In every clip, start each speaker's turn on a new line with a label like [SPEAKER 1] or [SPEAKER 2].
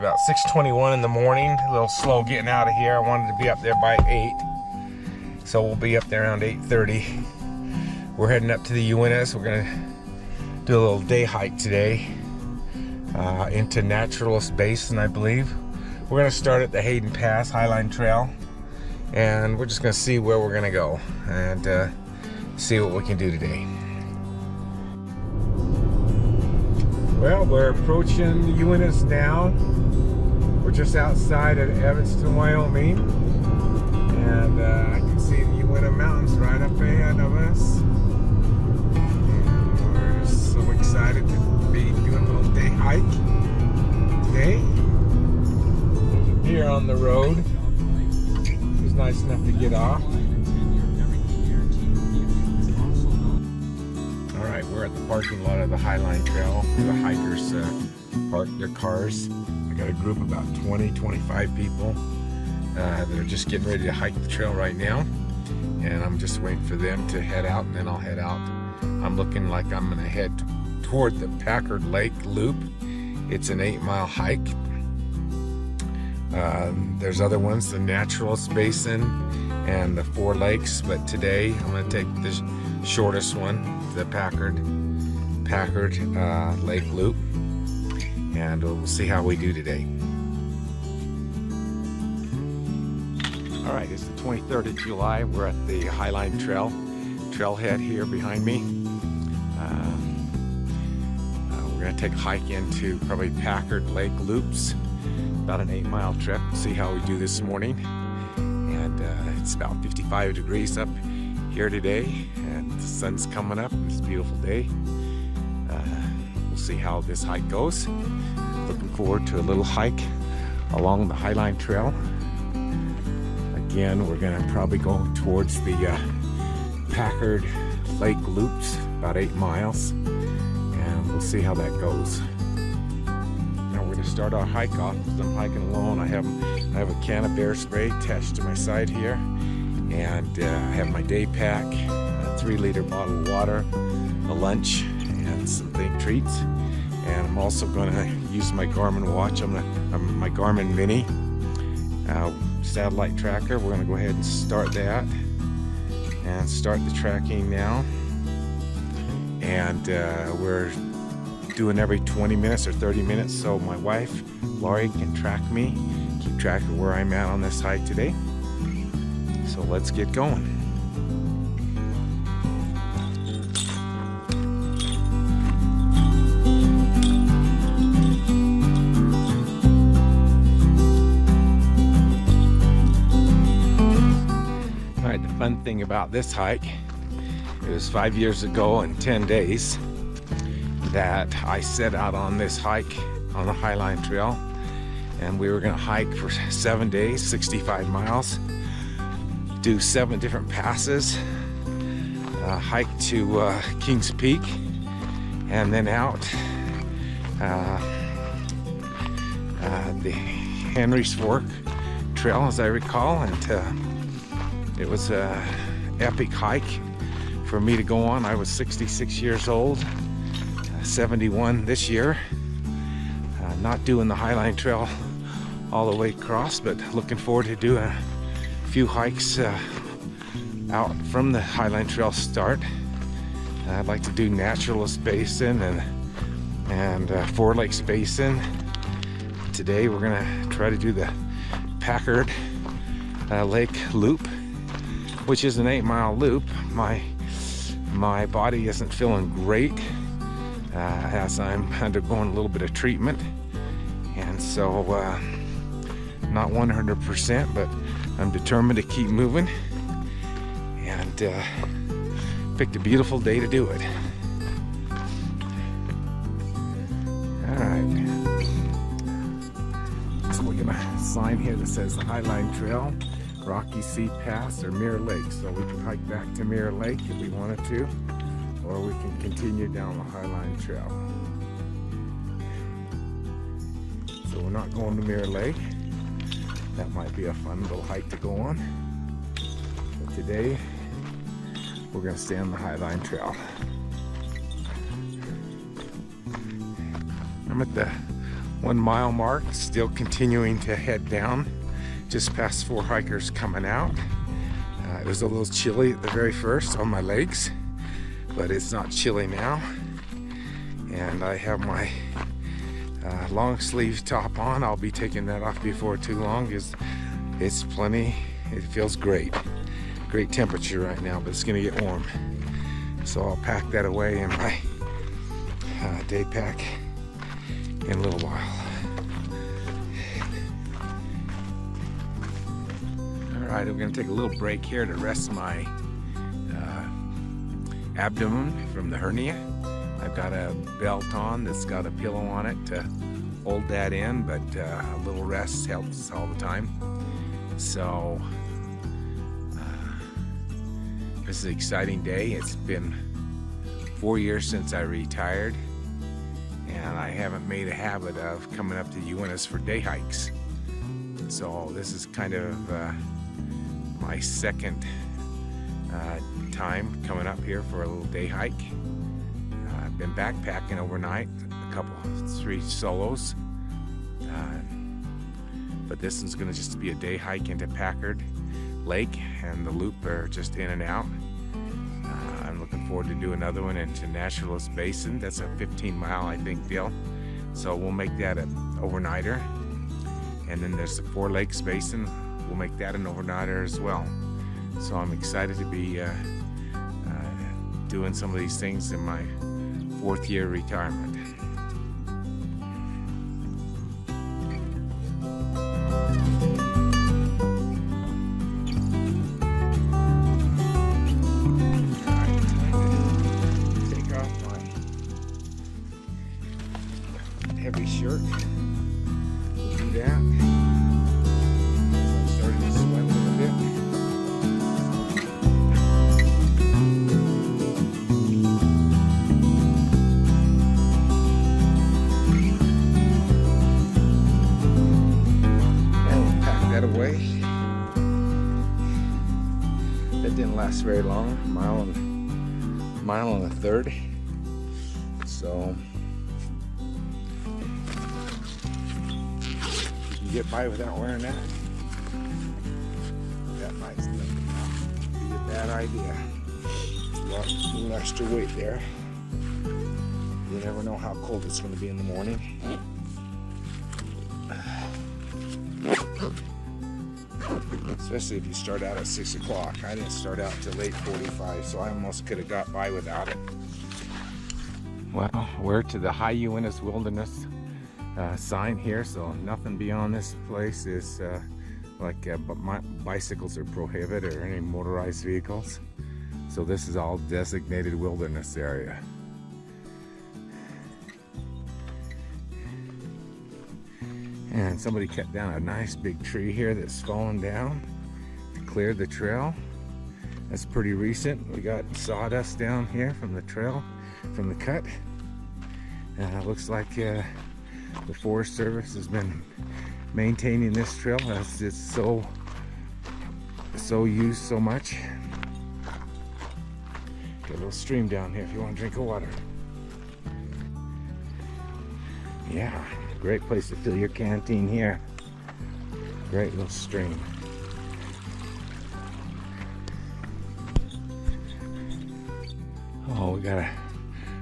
[SPEAKER 1] About 6:21 in the morning, a little slow getting out of here. I wanted to be up there by 8, so we'll be up there around 8:30. We're heading up to the Uintas. We're gonna do a little day hike today into Naturalist Basin, I believe. We're gonna start at the Hayden Pass Highline Trail, and we're just gonna see where we're gonna go and see what we can do today. Well, we're approaching the Uintas now. We're just outside of Evanston, Wyoming, and I can see the Uinta Mountains right up ahead of us. And we're so excited to be doing a little day hike today. There's a deer on the road. He was nice enough to get off. Alright, we're at the parking lot of the Highline Trail where the hikers park their cars. I got a group of about 20-25 people that are just getting ready to hike the trail right now, and I'm just waiting for them to head out, and then I'll head out. I'm looking like I'm going to head toward the Packard Lake Loop. It's an 8-mile hike. There's other ones, the Naturalist Basin and the 4 lakes, but today I'm going to take the shortest one, the Packard Lake Loop, and we'll see how we do today. All right, it's the 23rd of July. We're at the Highline trailhead here behind me. We're gonna take a hike into probably Packard Lake Loops, about an 8-mile trip. See how we do this morning. And it's about 55 degrees up here today, and the sun's coming up. It's a beautiful day. We'll see how this hike goes. Looking forward to a little hike along the Highline Trail. Again, we're gonna probably go towards the Packard Lake Loops, about 8 miles, and we'll see how that goes. Now we're gonna start our hike off. As I'm hiking alone, I have a can of bear spray attached to my side here, and I have my day pack, a 3-liter bottle of water, a lunch, and some treats. And I'm also going to use my Garmin watch. My Garmin Mini satellite tracker. We're going to go ahead and start that and start the tracking now. And we're doing every 20 minutes or 30 minutes, so my wife Laurie can track me, keep track of where I'm at on this hike today. So let's get going. Alright, the fun thing about this hike, it was 5 years ago and 10 days that I set out on this hike on the Highline Trail, and we were going to hike for 7 days, 65 miles. Do 7 different passes, hike to Kings Peak, and then out the Henry's Fork Trail, as I recall. And it was an epic hike for me to go on. I was 66 years old, 71 this year. Not doing the Highline Trail all the way across, but looking forward to doing a few hikes out from the Highline Trail start. I'd like to do Naturalist Basin and 4 Lakes Basin. Today we're gonna try to do the Packard Lake Loop, which is an 8-mile loop. My body isn't feeling great as I'm undergoing a little bit of treatment, and so not 100%, but I'm determined to keep moving, and picked a beautiful day to do it. Alright, so we're gonna sign here that says the Highline Trail, Rocky Sea Pass, or Mirror Lake. So we can hike back to Mirror Lake if we wanted to, or we can continue down the Highline Trail. So we're not going to Mirror Lake. That might be a fun little hike to go on. But today, we're going to stay on the Highline Trail. I'm at the 1 mile mark, still continuing to head down. Just past 4 hikers coming out. It was a little chilly at the very first on my legs, but it's not chilly now. And I have my long sleeve top on. I'll be taking that off before too long because it's plenty. It feels great. Great temperature right now, but it's gonna get warm. So I'll pack that away in my day pack in a little while. All right, I'm gonna take a little break here to rest my abdomen from the hernia. I've got a belt on that's got a pillow on it to hold that in, but a little rest helps all the time. So this is an exciting day. It's been 4 years since I retired, and I haven't made a habit of coming up to Uinta for day hikes. So this is kind of my second time coming up here for a little day hike. I've been backpacking overnight, a couple, 3 solos, but this is going to just be a day hike into Packard Lake, and the loop are just in and out. I'm looking forward to do another one into Naturalist Basin. That's a 15-mile, I think, deal. So we'll make that an overnighter. And then there's the 4 Lakes Basin. We'll make that an overnighter as well. So I'm excited to be doing some of these things in my 4th year retirement. Take off my heavy shirt. We'll do that. I'm starting to sweat a little bit. Away. That didn't last very long, mile and a third. So you can get by without wearing that. That might be a bad idea. A little extra weight there. You never know how cold it's going to be in the morning. Especially if you start out at 6 o'clock. I didn't start out till 8:45, so I almost could have got by without it. Well, we're to the High Uinta Wilderness sign here, so nothing beyond this place is bicycles are prohibited or any motorized vehicles. So this is all designated wilderness area. And somebody cut down a nice big tree here that's fallen down to clear the trail. That's pretty recent. We got sawdust down here from the trail, from the cut. And it looks like the Forest Service has been maintaining this trail as it's so used so much. Got a little stream down here if you want to drink of water. Yeah. Great place to fill your canteen here. Great little stream. Oh, we got a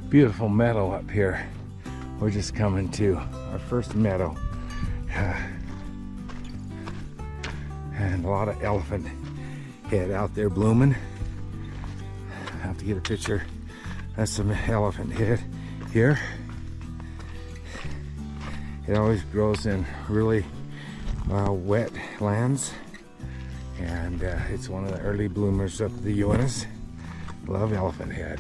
[SPEAKER 1] beautiful meadow up here. We're just coming to our first meadow. And a lot of elephant head out there blooming. I have to get a picture. That's some elephant head here. It always grows in really wet lands, and it's one of the early bloomers of the Uintas. Love elephant head.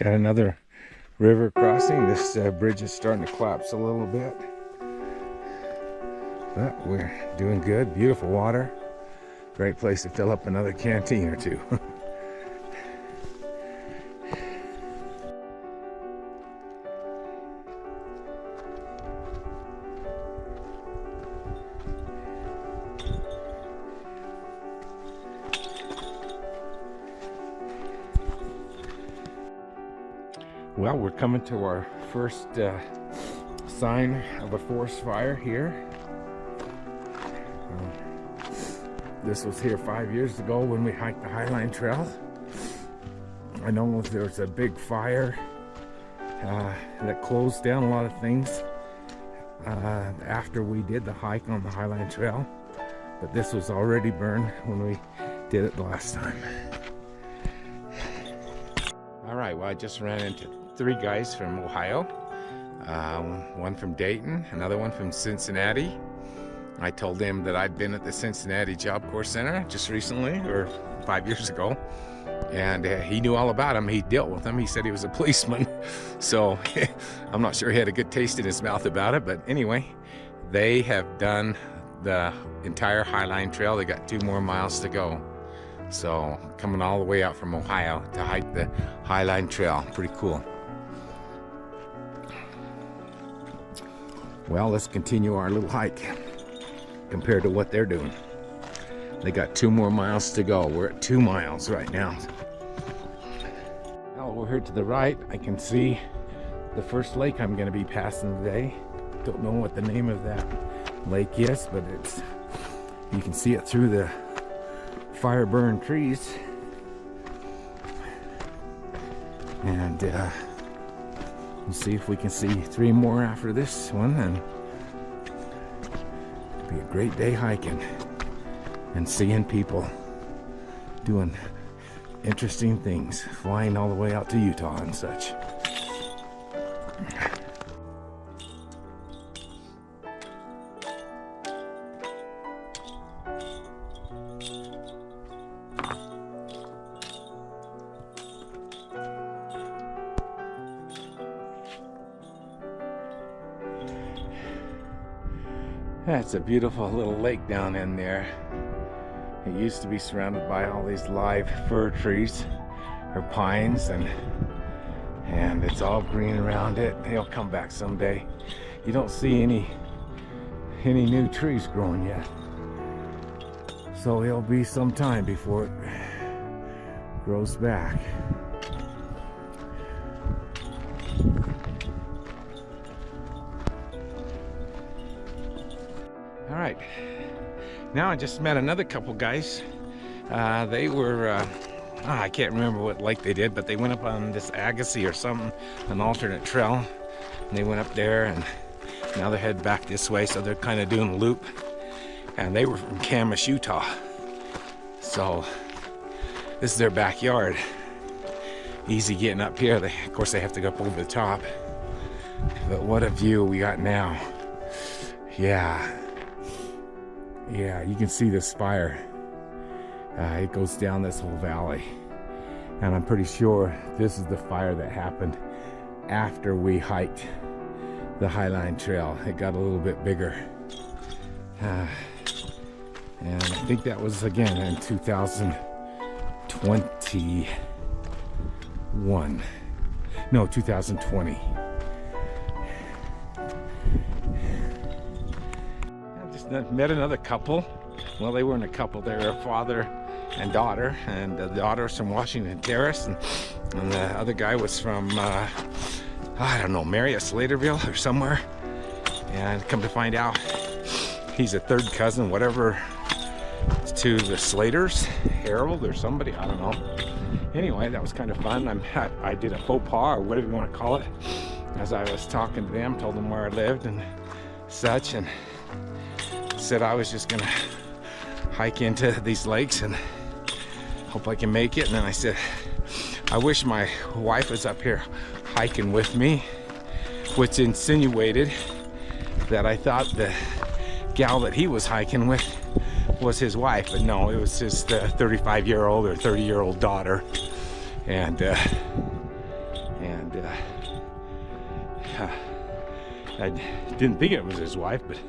[SPEAKER 1] Got another river crossing. This bridge is starting to collapse a little bit, but we're doing good. Beautiful water. Great place to fill up another canteen or two. Well, we're coming to our first sign of a forest fire here. This was here 5 years ago when we hiked the Highline Trail. I know there was a big fire that closed down a lot of things after we did the hike on the Highline Trail, but this was already burned when we did it the last time. All right, well, I just ran into 3 guys from Ohio, one from Dayton, another one from Cincinnati. I told him that I'd been at the Cincinnati Job Corps Center just recently, or 5 years ago, and he knew all about him. He dealt with him. He said he was a policeman, so I'm not sure he had a good taste in his mouth about it, but anyway, they have done the entire Highline Trail. They got 2 more miles to go. So coming all the way out from Ohio to hike the Highline Trail. Pretty cool. Well, let's continue our little hike compared to what they're doing. They got 2 more miles to go. We're at 2 miles right now. Now over here to the right, I can see the first lake I'm going to be passing today. Don't know what the name of that lake is, but it's, you can see it through the fire burned trees. And we'll see if we can see 3 more after this one, and it'll be a great day hiking and seeing people doing interesting things, flying all the way out to Utah and such. That's a beautiful little lake down in there. It used to be surrounded by all these live fir trees or pines, and it's all green around it. They'll come back someday. You don't see any new trees growing yet, so it'll be some time before it grows back. All right, now I just met another couple guys. They were, I can't remember what lake they did, but they went up on this Agassiz or something, an alternate trail, and they went up there, and now they're headed back this way, so they're kind of doing a loop. And they were from Camas, Utah, so this is their backyard. Easy getting up here. Of course, they have to go up over the top, but what a view we got now. Yeah, you can see this fire. It goes down this whole valley, and I'm pretty sure this is the fire that happened after we hiked the Highline Trail. It got a little bit bigger, and I think that was again in 2021. No, 2020. Met another couple. Well, they weren't a couple, they were a father and daughter, and the daughter's from Washington Terrace, and the other guy was from I don't know, Marietta, Slaterville or somewhere. And come to find out, he's a third cousin, whatever, to the Slaters, Harold or somebody, I don't know. Anyway, that was kind of fun. I did a faux pas, or whatever you want to call it, as I was talking to them, told them where I lived and such, and said I was just gonna hike into these lakes and hope I can make it. And then I said, I wish my wife was up here hiking with me, which insinuated that I thought the gal that he was hiking with was his wife, but no, it was his 35-year-old or 30-year-old daughter. And I didn't think it was his wife, but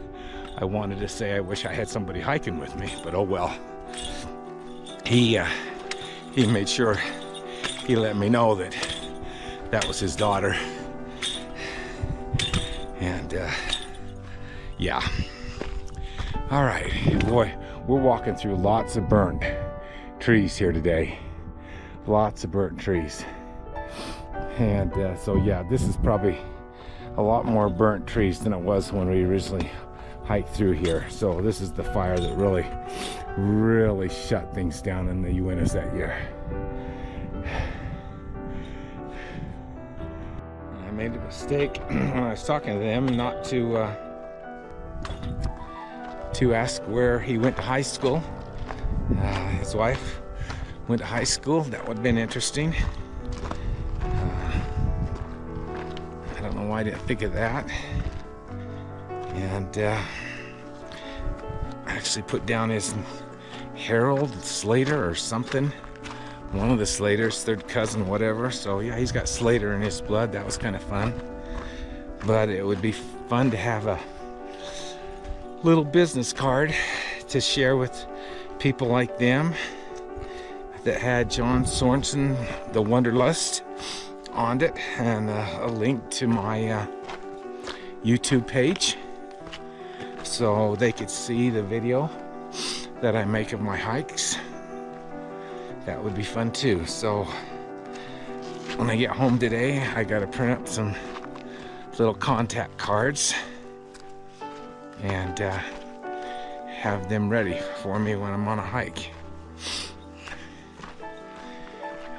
[SPEAKER 1] I wanted to say I wish I had somebody hiking with me, but oh well. He made sure he let me know that that was his daughter. And yeah. All right, boy, we're walking through lots of burnt trees here today. Lots of burnt trees. And so yeah, this is probably a lot more burnt trees than it was when we originally hiked through here. So this is the fire that really shut things down in the Uintas that year. I made a mistake when I was talking to them not to ask where he went to high school. His wife went to high school. That would have been interesting. I don't know why I didn't think of that. And I actually put down his Harold Slater or something. One of the Slaters, third cousin, whatever. So yeah, he's got Slater in his blood. That was kind of fun. But it would be fun to have a little business card to share with people like them that had John Sorensen, the Wanderlust, on it, and a link to my YouTube page so they could see the video that I make of my hikes. That would be fun too. So when I get home today, I gotta print up some little contact cards and have them ready for me when I'm on a hike.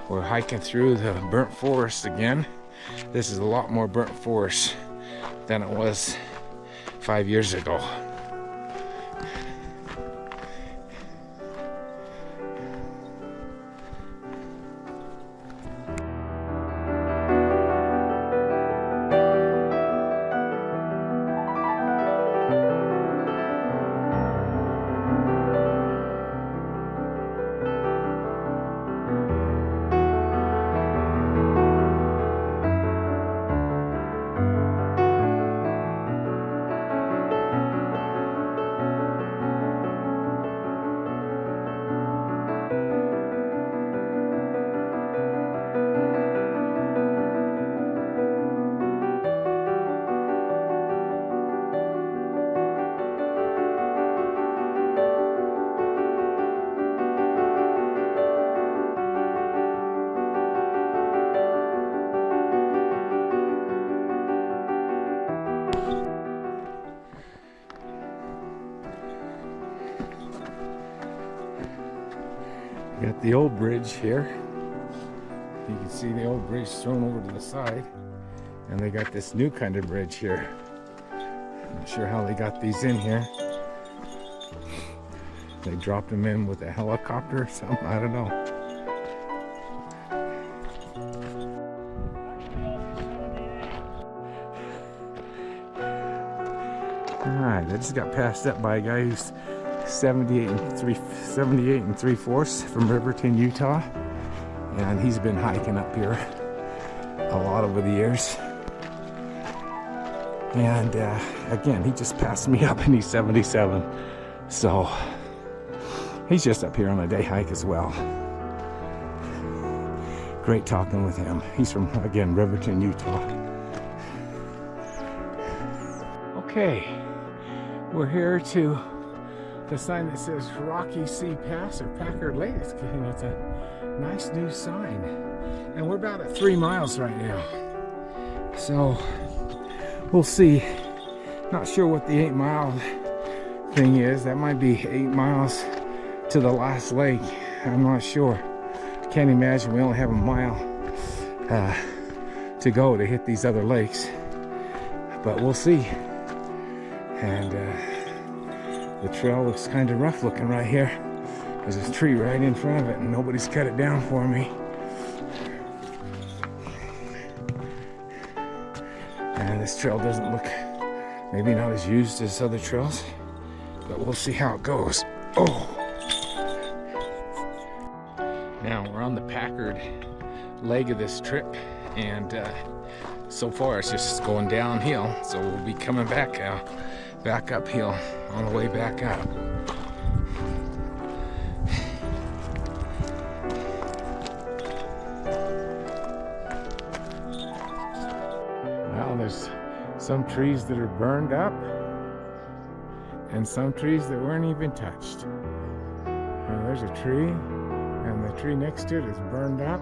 [SPEAKER 1] We're hiking through the burnt forest again. This is a lot more burnt forest than it was 5 years ago. Got the old bridge here. You can see the old bridge thrown over to the side. And they got this new kind of bridge here. I'm not sure how they got these in here. They dropped them in with a helicopter or something, I don't know. Alright, I just got passed up by a guy who's 78 and 3/4 from Riverton, Utah, and he's been hiking up here a lot over the years. And again, he just passed me up and he's 77, so he's just up here on a day hike as well. Great talking with him. He's from, again, Riverton, Utah. Okay, we're here to the sign that says Rocky Sea Pass or Packard Lake. It's a nice new sign. And we're about at 3 miles right now. So we'll see. Not sure what the 8 mile thing is. That might be 8 miles to the last lake. I'm not sure. Can't imagine we only have a mile to go to hit these other lakes. But we'll see. And the trail looks kind of rough looking right here. There's a tree right in front of it and nobody's cut it down for me. And this trail doesn't look, maybe not as used as other trails, but we'll see how it goes. Oh! Now we're on the Packard leg of this trip, and so far it's just going downhill, so we'll be coming back back uphill on the way back up. Well, there's some trees that are burned up and some trees that weren't even touched. There's a tree, and the tree next to it is burned up.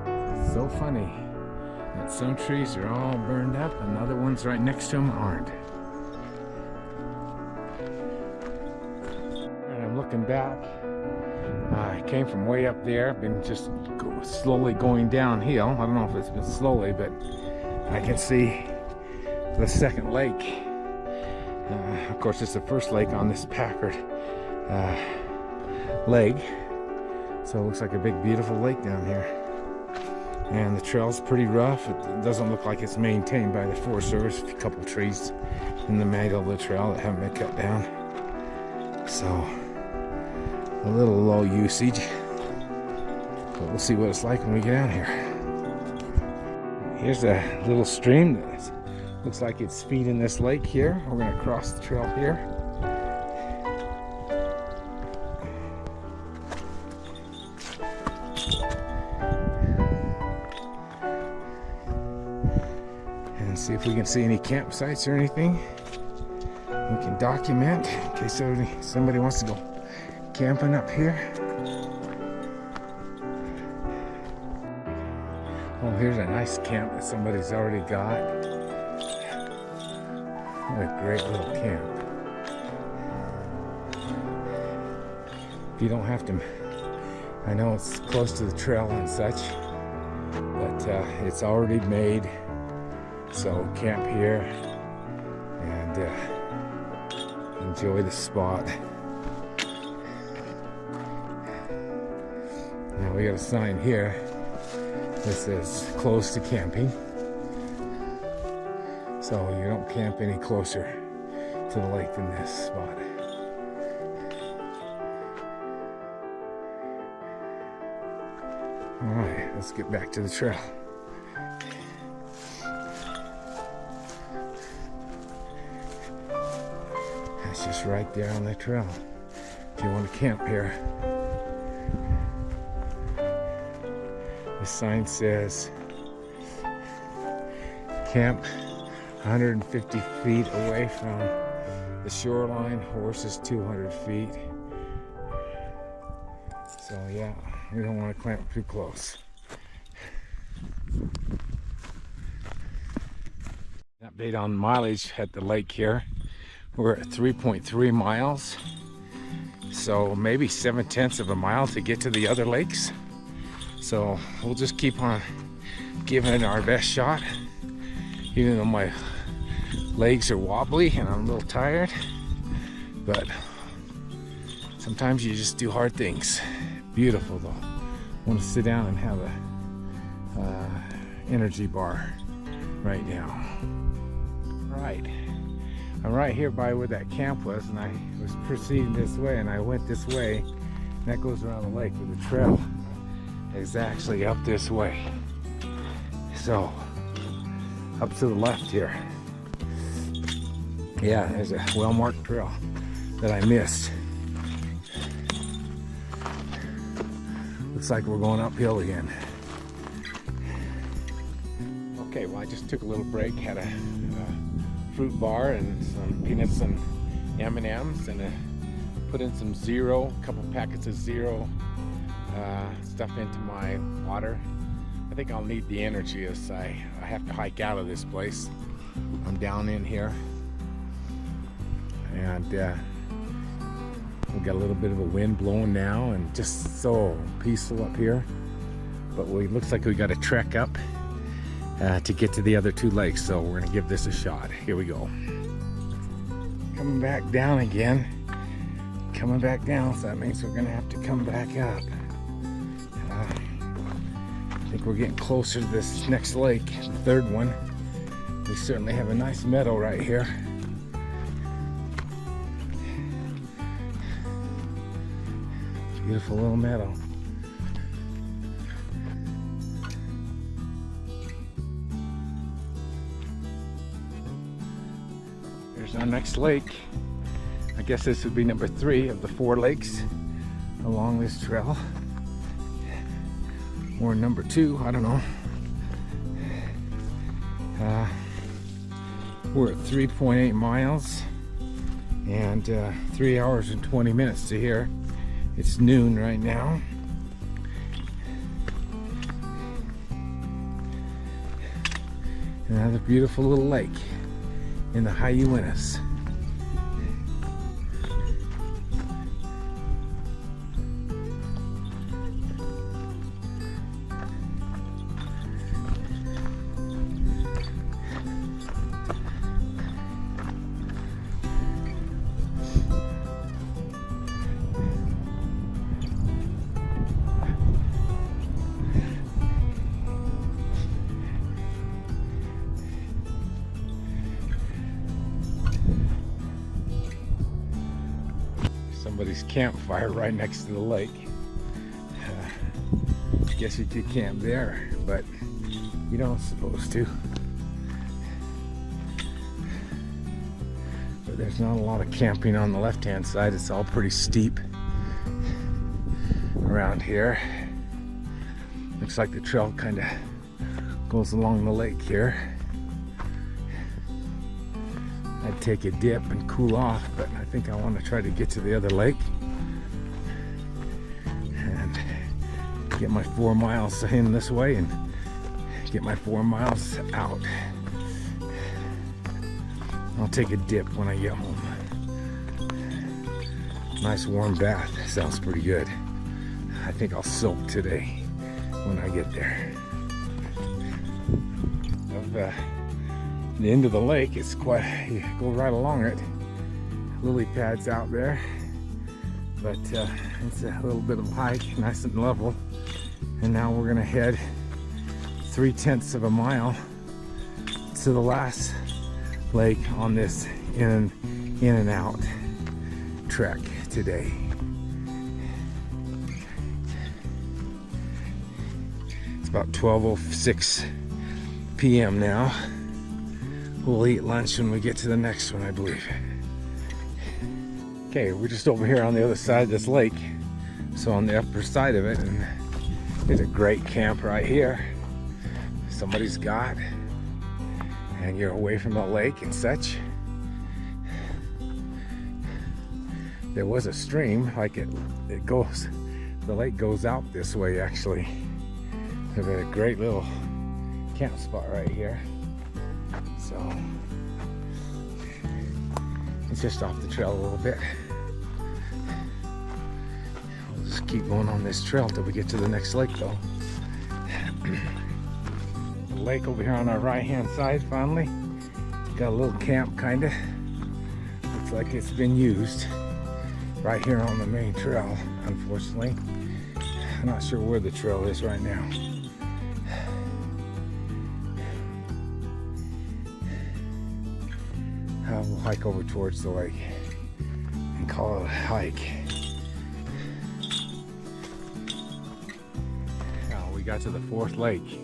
[SPEAKER 1] It's so funny that some trees are all burned up and other ones right next to them aren't. And I'm looking back. I came from way up there, been just slowly going downhill. I don't know if it's been slowly, but I can see the second lake. Of course, it's the first lake on this Packard leg, so it looks like a big beautiful lake down here, and the trail's pretty rough. It doesn't look like it's maintained by the Forest Service. A couple trees in the middle of the trail that haven't been cut down, so a little low usage, but we'll see what it's like when we get out here. Here's a little stream that looks like it's feeding this lake here. We're going to cross the trail here. And see if we can see any campsites or anything we can document in case somebody wants to go camping up here. Oh, here's a nice camp that somebody's already got. What a great little camp. You don't have to, I know it's close to the trail and such, but it's already made. So camp here and enjoy the spot. Now we got a sign here that says close to camping. So you don't camp any closer to the lake than this spot. All right, let's get back to the trail. It's just right there on the trail if you want to camp here. The sign says camp 150 feet away from the shoreline, horses 200 feet. So yeah, we don't want to clamp too close. Update on mileage at the lake here. We're at 3.3 miles. So maybe 7/10 of a mile to get to the other lakes. So we'll just keep on giving it our best shot, even though my legs are wobbly and I'm a little tired, but sometimes you just do hard things. Beautiful though. I want to sit down and have a energy bar right now. Right, I'm right here by where that camp was, and I was proceeding this way, and I went this way, and that goes around the lake, where the trail is actually up this way. So up to the left here. Yeah, there's a well-marked trail that I missed. Looks like we're going uphill again. Okay, well, I just took a little break, had a fruit bar and some peanuts and M&Ms, and put in some zero, a couple packets of zero stuff into my water. I think I'll need the energy as I have to hike out of this place. I'm down in here, and we've got a little bit of a wind blowing now, and just so peaceful up here. But looks like we got to trek up to get to the other two lakes, so we're gonna give this a shot. Here we go. Coming back down again. Coming back down, so that means we're gonna have to come back up. I think we're getting closer to this next lake, the third one. We certainly have a nice meadow right here. Beautiful little meadow. Here's our next lake. I guess this would be number 3 of the 4 lakes along this trail. Or number 2, I don't know. We're at 3.8 miles and 3 hours and 20 minutes to here. It's noon right now. Another beautiful little lake in the high Uintas. Somebody's campfire right next to the lake. I guess you could camp there, but you don't supposed to. But there's not a lot of camping on the left-hand side. It's all pretty steep around here. Looks like the trail kind of goes along the lake here. I'd take a dip and cool off, but I think I want to try to get to the other lake and get my 4 miles in this way and get my 4 miles out. I'll take a dip when I get home. Nice warm bath, sounds pretty good. I think I'll soak today when I get there. The end of the lake, it's quite, you go right along it. Lily pads out there, but it's a little bit of a hike, nice and level. And now we're gonna head 3/10 of a mile to the last lake on this in and out trek today. It's about 12:06 p.m. now. We'll eat lunch when we get to the next one, I believe. Okay, we're just over here on the other side of this lake. So on the upper side of it, and there's a great camp right here. Somebody's got, and you're away from the lake and such. There was a stream, like it goes, the lake goes out this way actually. There's a great little camp spot right here. So it's just off the trail a little bit. We'll just keep going on this trail till we get to the next lake though. The lake over here on our right hand side finally. Got a little camp kinda. Looks like it's been used right here on the main trail, unfortunately. I'm not sure where the trail is right now. We'll hike over towards the lake and call it a hike. Now we got to the 4th lake.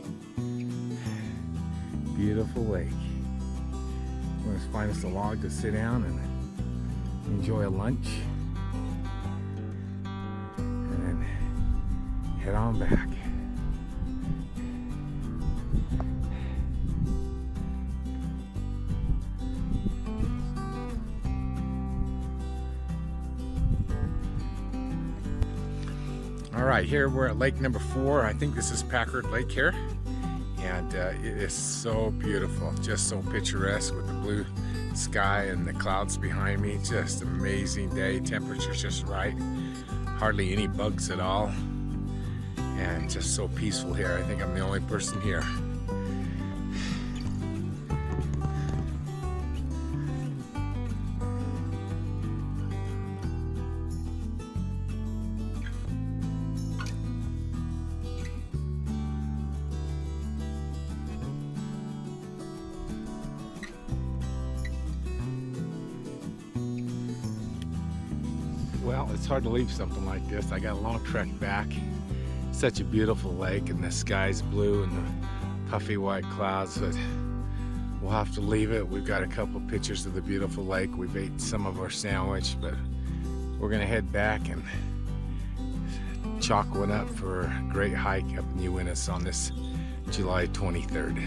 [SPEAKER 1] Beautiful lake. We're going to find us a log to sit down and enjoy a lunch. And then head on back. All right, here we're at lake number 4. I think this is Packard Lake here. And it is so beautiful, just so picturesque with the blue sky and the clouds behind me. Just amazing day, temperature's just right. Hardly any bugs at all. And just so peaceful here. I think I'm the only person here. Well, it's hard to leave something like this. I got a long trek back. Such a beautiful lake, and the sky's blue and the puffy white clouds. But we'll have to leave it. We've got a couple pictures of the beautiful lake. We've ate some of our sandwich, but we're gonna head back and chalk one up for a great hike up in Uinta on this July 23rd.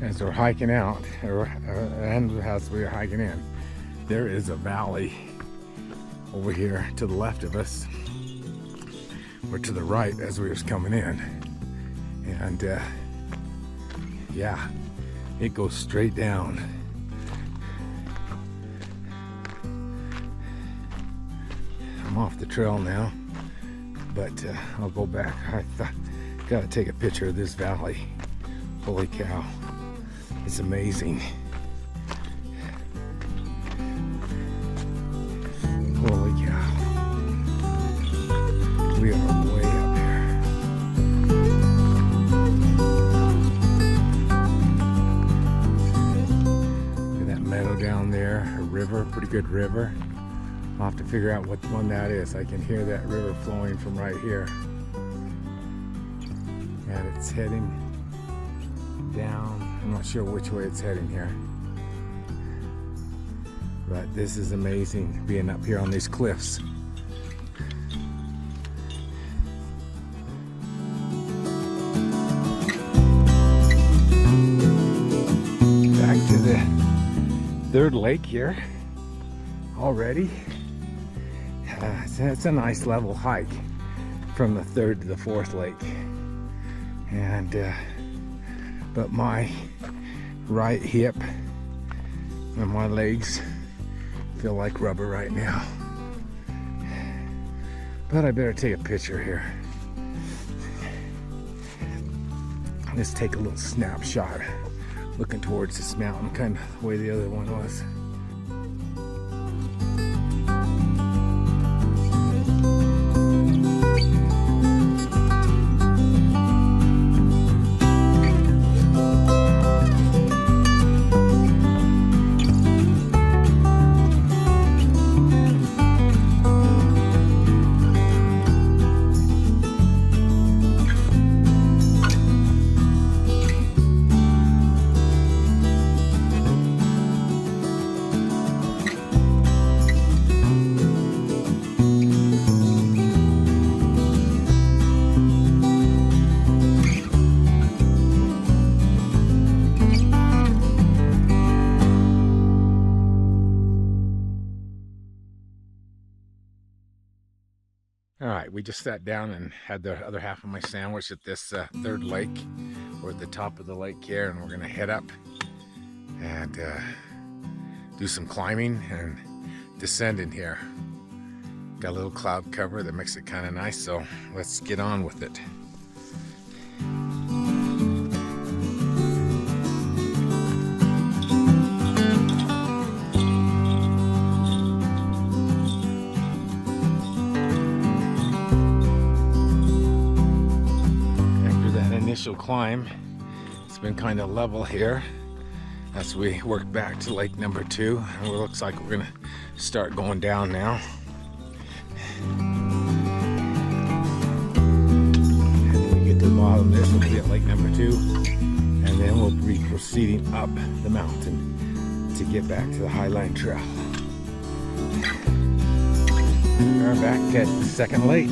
[SPEAKER 1] As we're hiking out, and as we're hiking in, there is a valley over here to the left of us, or to the right as we was coming in. And yeah, it goes straight down. I'm off the trail now, but I'll go back. I gotta take a picture of this valley. Holy cow. It's amazing. Holy cow. We are way up here. Look at that meadow down there, a river, pretty good river. I'll have to figure out what one that is. I can hear that river flowing from right here. And it's heading down. I'm not sure which way it's heading here, but this is amazing being up here on these cliffs. Back to the third lake here already. It's a nice level hike from the third to the fourth lake, and but my right hip and my legs feel like rubber right now. But I better take a picture here. Let's take a little snapshot looking towards this mountain, kind of the way the other one was. All right, we just sat down and had the other half of my sandwich at this third lake. We're at the top of the lake here, and we're gonna head up and do some climbing and descending here. Got a little cloud cover that makes it kind of nice, so let's get on with it. Initial climb, it's been kind of level here as we work back to lake number 2, and it looks like we're gonna start going down now. And when we get to the bottom, this will be at lake number 2, and then we'll be proceeding up the mountain to get back to the Highline trail. We're back at the second lake.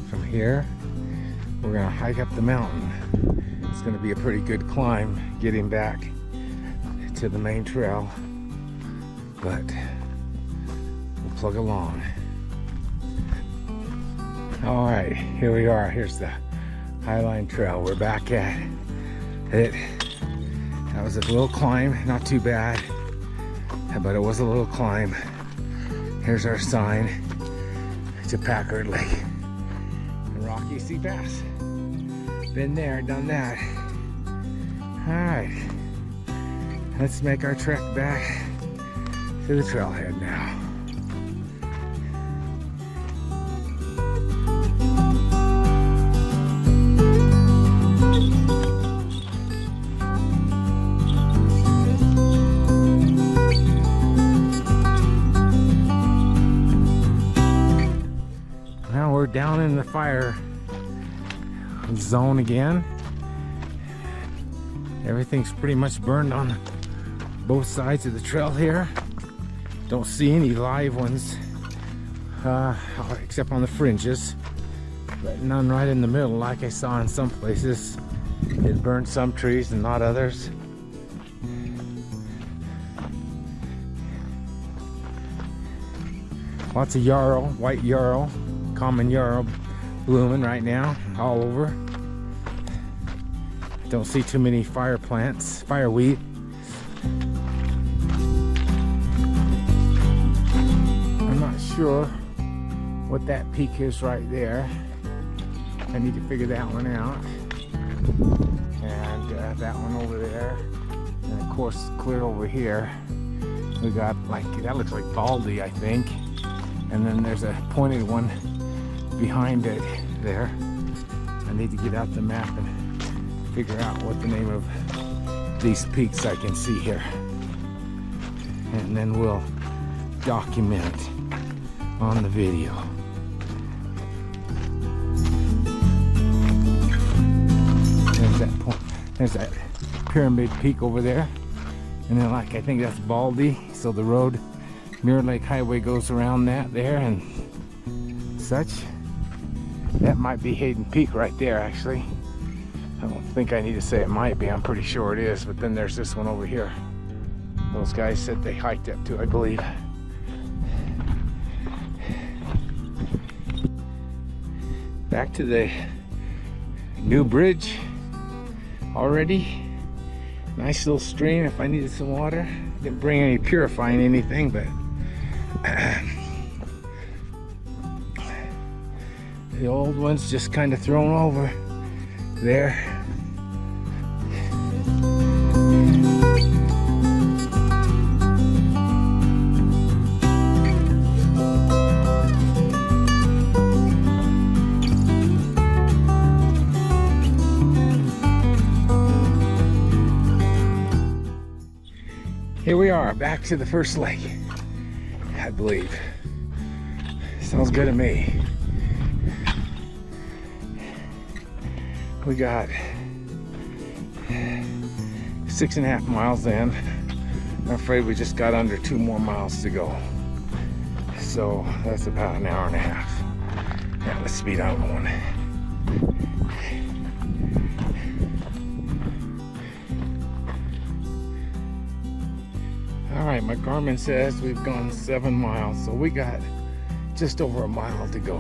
[SPEAKER 1] From here, we're gonna hike up the mountain. It's gonna be a pretty good climb getting back to the main trail, but we'll plug along. All right, here we are. Here's the Highline trail. We're back at it. That was a little climb, not too bad, but it was a little climb. Here's our sign to Packard Lake. Rocky Sea Pass. Been there, done that. Alright, let's make our trek back to the trailhead now. Now we're down in the fire zone again. Everything's pretty much burned on both sides of the trail here. Don't see any live ones except on the fringes, but none right in the middle like I saw in some places. It burned some trees and not others. Lots of yarrow, white yarrow, common yarrow blooming right now all over. Don't see too many fire plants, fireweed. I'm not sure what that peak is right there. I need to figure that one out. And that one over there. And of course, clear over here, we got like, that looks like Baldy, I think. And then there's a pointed one behind it there. I need to get out the map and figure out what the name of these peaks I can see here, and then we'll document it on the video. There's that point, there's that pyramid peak over there, and then like I think that's Baldy, so the road Mirror Lake Highway goes around that there and such. That might be Hayden Peak right there actually. I don't think I need to say it might be, I'm pretty sure it is, but then there's this one over here. Those guys said they hiked up to, I believe. Back to the new bridge already. Nice little stream if I needed some water. Didn't bring any purifying anything, but the old one's just kind of thrown over there. Here we are, back to the first lake, I believe. Sounds good to me. We got 6.5 miles in. I'm afraid we just got under 2 more miles to go. So that's about an hour and a half. Yeah, let's speed on going. All right, my Garmin says we've gone 7 miles, so we got just over a mile to go.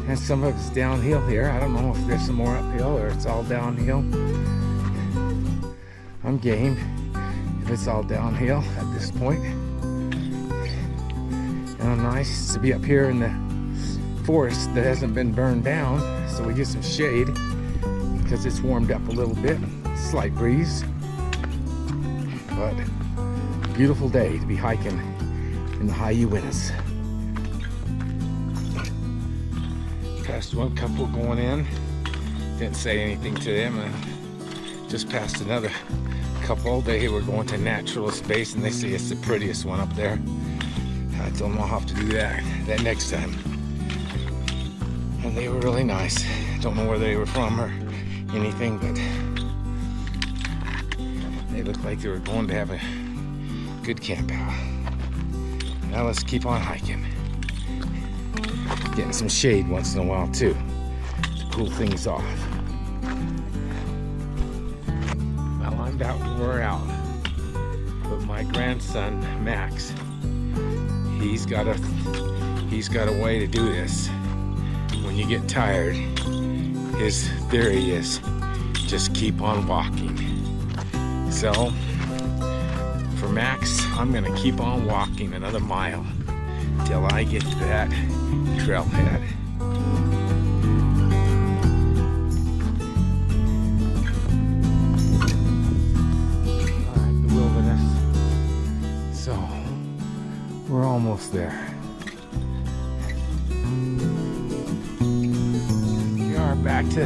[SPEAKER 1] And some of it's downhill here. I don't know if there's some more uphill or it's all downhill. I'm game if it's all downhill at this point. And nice to be up here in the forest that hasn't been burned down, so we get some shade because it's warmed up a little bit. Slight breeze, but beautiful day to be hiking in the high Uintas. Passed one couple going in, didn't say anything to them, and just passed another couple. They were going to naturalist base and they say it's the prettiest one up there. I told them I'll have to do that next time. And they were really nice. Don't know where they were from or anything, but they looked like they were going to have a good camp out. Now let's keep on hiking. Getting some shade once in a while too, to cool things off. Well, I'm about wore out, but my grandson Max, he's got a way to do this. When you get tired, his theory is just keep on walking. So for Max, I'm gonna keep on walking another mile till I get to that trailhead. Alright, the wilderness. So, we're almost there. We are back to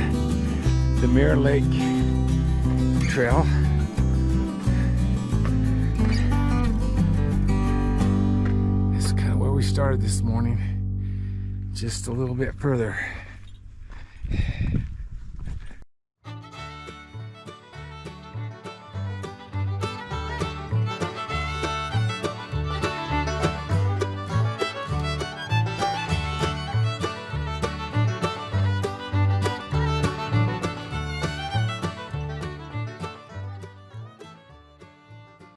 [SPEAKER 1] the Mirror Lake Trail. This is kind of where we started this morning, just a little bit further.